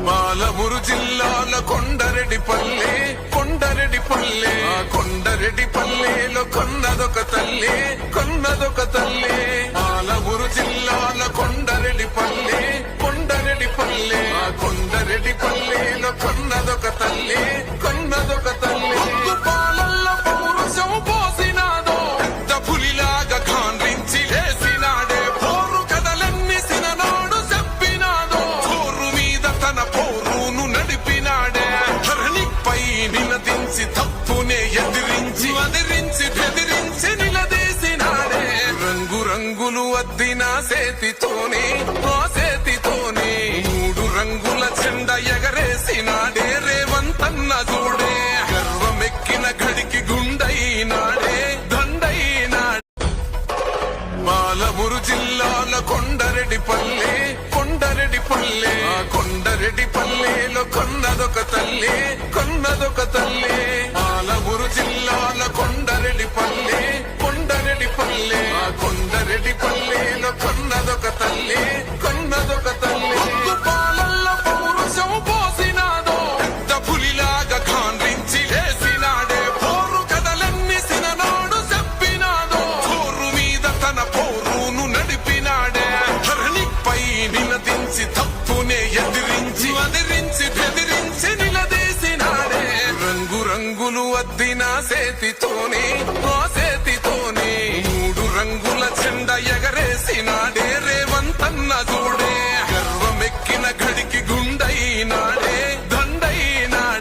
పాలమూరు జిల్లాల కొండరెడ్డిపల్లె కొండరెడ్డిపల్లెలో కొన్నదొక తల్లి పాలమూరు జిల్లాల కొండరెడ్డిపల్లె కొండరెడ్డిపల్లెలో కొన్నదొక తల్లి పాలల్లో పౌరుషం పోసినాదో పెద్ద పులిలాగా ఖాండ్రించి లేసినాడే పోరు కథలన్నీ సిననాడు చెప్పినాదో పోరు మీద తన పోరును నడిపినాడే ధరణిపై నిలదించి తప్పునే ఎదిరించి బెదిరించి నిలదీసినాడే రంగులు అద్దిన సేతితోనే మూడు రంగుల చెండ ఎగరేసినాడే రేవంతన్న చూడే గర్వమెక్కిన గడికి గుండైనాడే దండైనాడే పాలమూరు జిల్లాల కొండరెడ్డిపల్లెలో కొన్నదొక తల్లి పాలమూరు జిల్లాల కొండరెడ్డిపల్లెలో కొన్నదొక తల్లి పాలల్లో పౌరుషం పోసినాదో పెద్ద పులిలాగా ఖాండ్రించి లేసినాడే పోరు కథలన్నీ సిననాడు చెప్పినాదో పోరు మీద తన పోరును నడిపినాడే ధరణిపై నిలదించి తప్పునే ఎదిరించి బెదిరించి నిలదీసినాడే రంగులు అద్దిన సేతితోనే మూడు రంగుల చెండ ఎగరేసినాడే రేవంతన్న చూడే